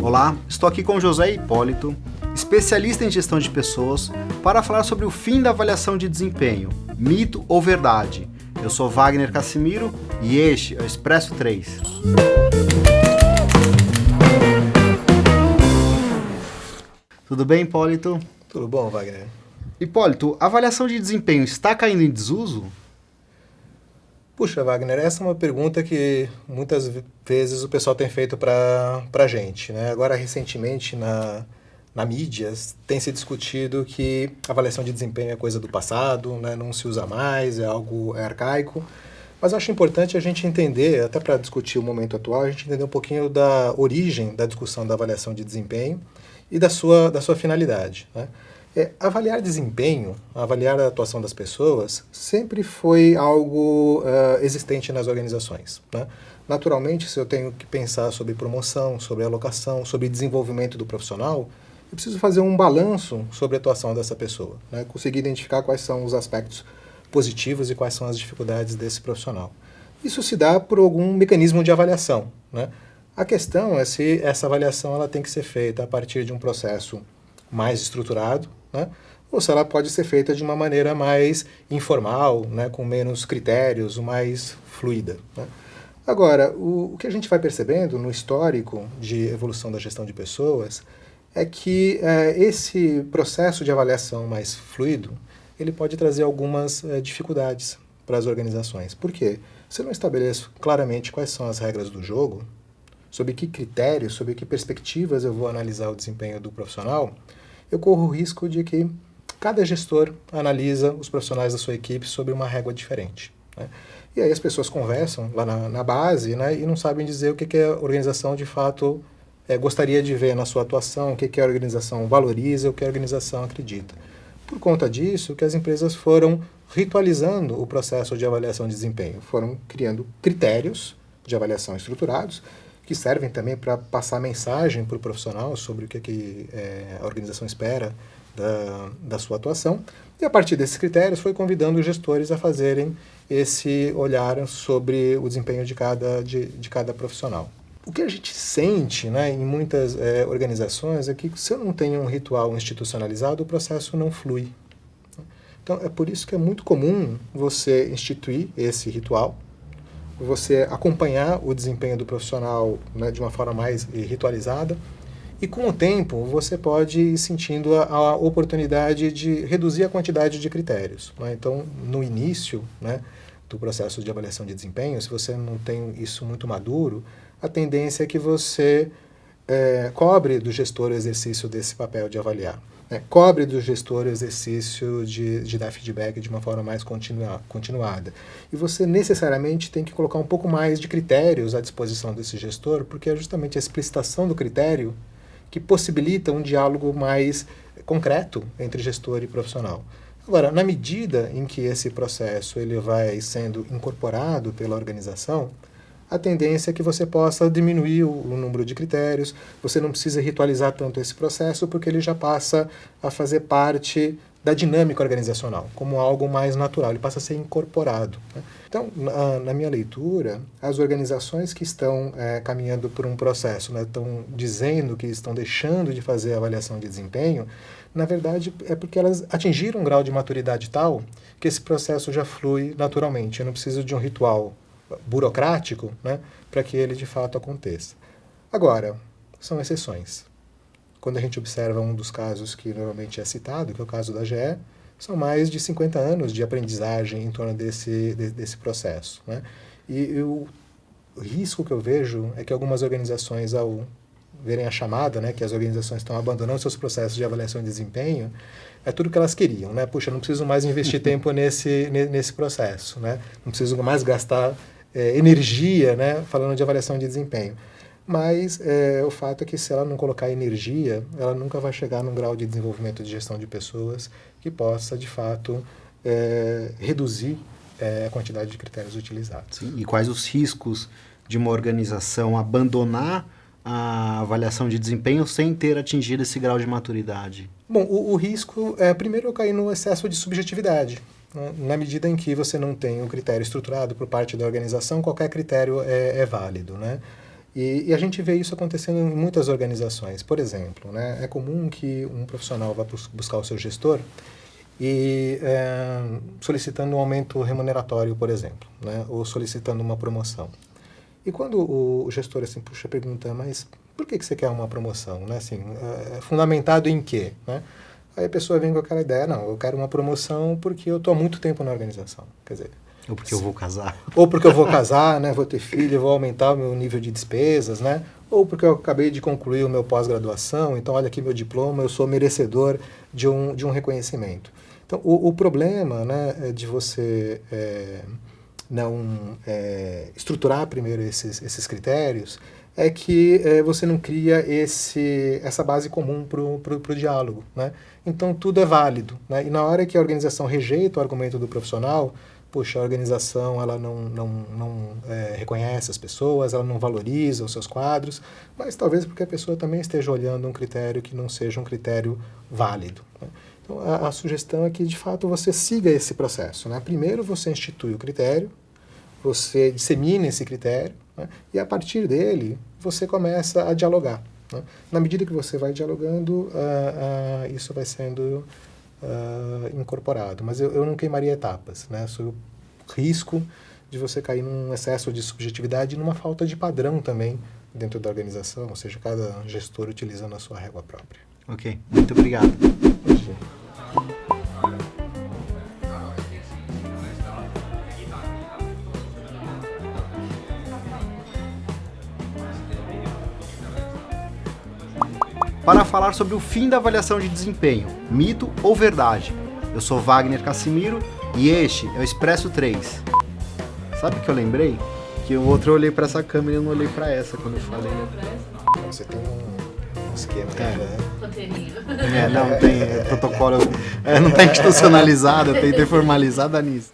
Olá, estou aqui com José Hipólito, especialista em gestão de pessoas, para falar sobre o fim da avaliação de desempenho, mito ou verdade. Eu sou Wagner Cassimiro e este é o Expresso 3. Tudo bem, Hipólito? Tudo bom, Wagner? Hipólito, a avaliação de desempenho está caindo em desuso? Puxa, Wagner, essa é uma pergunta que muitas vezes o pessoal tem feito para a gente, né? Agora, recentemente, na mídia, tem se discutido que a avaliação de desempenho é coisa do passado, né? Não se usa mais, é algo arcaico. Mas eu acho importante a gente entender, até para discutir o momento atual, a gente entender um pouquinho da origem da discussão da avaliação de desempenho e da sua finalidade, né? Avaliar desempenho, avaliar a atuação das pessoas, sempre foi algo existente nas organizações, né? Naturalmente, se eu tenho que pensar sobre promoção, sobre alocação, sobre desenvolvimento do profissional, eu preciso fazer um balanço sobre a atuação dessa pessoa, né? Conseguir identificar quais são os aspectos positivos e quais são as dificuldades desse profissional. Isso se dá por algum mecanismo de avaliação, né? A questão é se essa avaliação ela tem que ser feita a partir de um processo mais estruturado, né? Ou se ela pode ser feita de uma maneira mais informal, né? Com menos critérios, mais fluida, né? Agora, o que a gente vai percebendo no histórico de evolução da gestão de pessoas é que esse processo de avaliação mais fluido, ele pode trazer algumas dificuldades para as organizações. Por quê? Se eu não estabeleço claramente quais são as regras do jogo, sob que critérios, sob que perspectivas eu vou analisar o desempenho do profissional, eu corro o risco de que cada gestor analisa os profissionais da sua equipe sob uma régua diferente, né? E aí as pessoas conversam lá na base, né, e não sabem dizer o que a organização de fato gostaria de ver na sua atuação, o que a organização valoriza, o que a organização acredita. Por conta disso, que as empresas foram ritualizando o processo de avaliação de desempenho, foram criando critérios de avaliação estruturados, que servem também para passar mensagem para o profissional sobre o que a organização espera da sua atuação. E a partir desses critérios foi convidando os gestores a fazerem esse olhar sobre o desempenho de cada profissional. O que a gente sente, né, em muitas organizações é que se eu não tenho um ritual institucionalizado, o processo não flui. Então é por isso que é muito comum você instituir esse ritual, você acompanhar o desempenho do profissional, né, de uma forma mais ritualizada, e com o tempo você pode ir sentindo a oportunidade de reduzir a quantidade de critérios, né? Então, no início, né, do processo de avaliação de desempenho, se você não tem isso muito maduro, a tendência é que você cobre do gestor o exercício desse papel de avaliar, né? Cobre do gestor o exercício de dar feedback de uma forma mais continuada. E você necessariamente tem que colocar um pouco mais de critérios à disposição desse gestor, porque é justamente a explicitação do critério que possibilita um diálogo mais concreto entre gestor e profissional. Agora, na medida em que esse processo ele vai sendo incorporado pela organização, a tendência é que você possa diminuir o número de critérios, você não precisa ritualizar tanto esse processo, porque ele já passa a fazer parte da dinâmica organizacional, como algo mais natural, ele passa a ser incorporado, né? Então, na minha leitura, as organizações que estão caminhando por um processo, né, estão dizendo que estão deixando de fazer a avaliação de desempenho, na verdade é porque elas atingiram um grau de maturidade tal que esse processo já flui naturalmente. Eu não preciso de um ritual burocrático, né, para que ele de fato aconteça. Agora, são exceções. Quando a gente observa um dos casos que normalmente é citado, que é o caso da GE, são mais de 50 anos de aprendizagem em torno desse processo, né? E o risco que eu vejo é que algumas organizações, ao verem a chamada, né, que as organizações estão abandonando seus processos de avaliação de desempenho, é tudo que elas queriam, né? Puxa, não preciso mais investir tempo nesse processo, né? Não preciso mais gastar energia, né, falando de avaliação de desempenho. Mas o fato é que se ela não colocar energia, ela nunca vai chegar num grau de desenvolvimento de gestão de pessoas que possa, de fato, reduzir a quantidade de critérios utilizados. Sim. E quais os riscos de uma organização abandonar a avaliação de desempenho sem ter atingido esse grau de maturidade? Bom, o risco é, primeiro, eu cair no excesso de subjetividade, né? Na medida em que você não tem um critério estruturado por parte da organização, qualquer critério é válido, né? E a gente vê isso acontecendo em muitas organizações. Por exemplo, né, é comum que um profissional vá buscar o seu gestor e solicitando um aumento remuneratório, por exemplo, né, ou solicitando uma promoção. E quando o gestor assim, puxa, pergunta, mas por que você quer uma promoção? Né? Assim, fundamentado em quê? Né? Aí a pessoa vem com aquela ideia, não, eu quero uma promoção porque eu estou há muito tempo na organização. Quer dizer, ou porque eu vou casar. Ou porque eu vou casar, né, vou ter filho, vou aumentar o meu nível de despesas, né? Ou porque eu acabei de concluir o meu pós-graduação, então olha aqui meu diploma, eu sou merecedor de um reconhecimento. Então, o problema, né, de você não estruturar primeiro esses critérios é que você não cria essa base comum para o diálogo, né? Então, tudo é válido, né? E na hora que a organização rejeita o argumento do profissional, puxa, a organização ela não reconhece as pessoas, ela não valoriza os seus quadros, mas talvez porque a pessoa também esteja olhando um critério que não seja um critério válido, né? Então, a sugestão é que, de fato, você siga esse processo, né? Primeiro você institui o critério, você dissemina esse critério, né? E a partir dele você começa a dialogar, né? Na medida que você vai dialogando, isso vai sendo incorporado. Mas eu não queimaria etapas, né? Sob o risco de você cair num excesso de subjetividade e numa falta de padrão também dentro da organização, ou seja, cada gestor utilizando a sua régua própria. Ok, muito obrigado. Para falar sobre o fim da avaliação de desempenho, mito ou verdade. Eu sou Wagner Cassimiro e este é o Expresso 3. Sabe o que eu lembrei? Que o outro eu olhei para essa câmera e eu não olhei para essa quando eu falei. Você tem um esquema, né? Roteirinho. Não tem protocolo, não está institucionalizado, tem que ter formalizado nisso.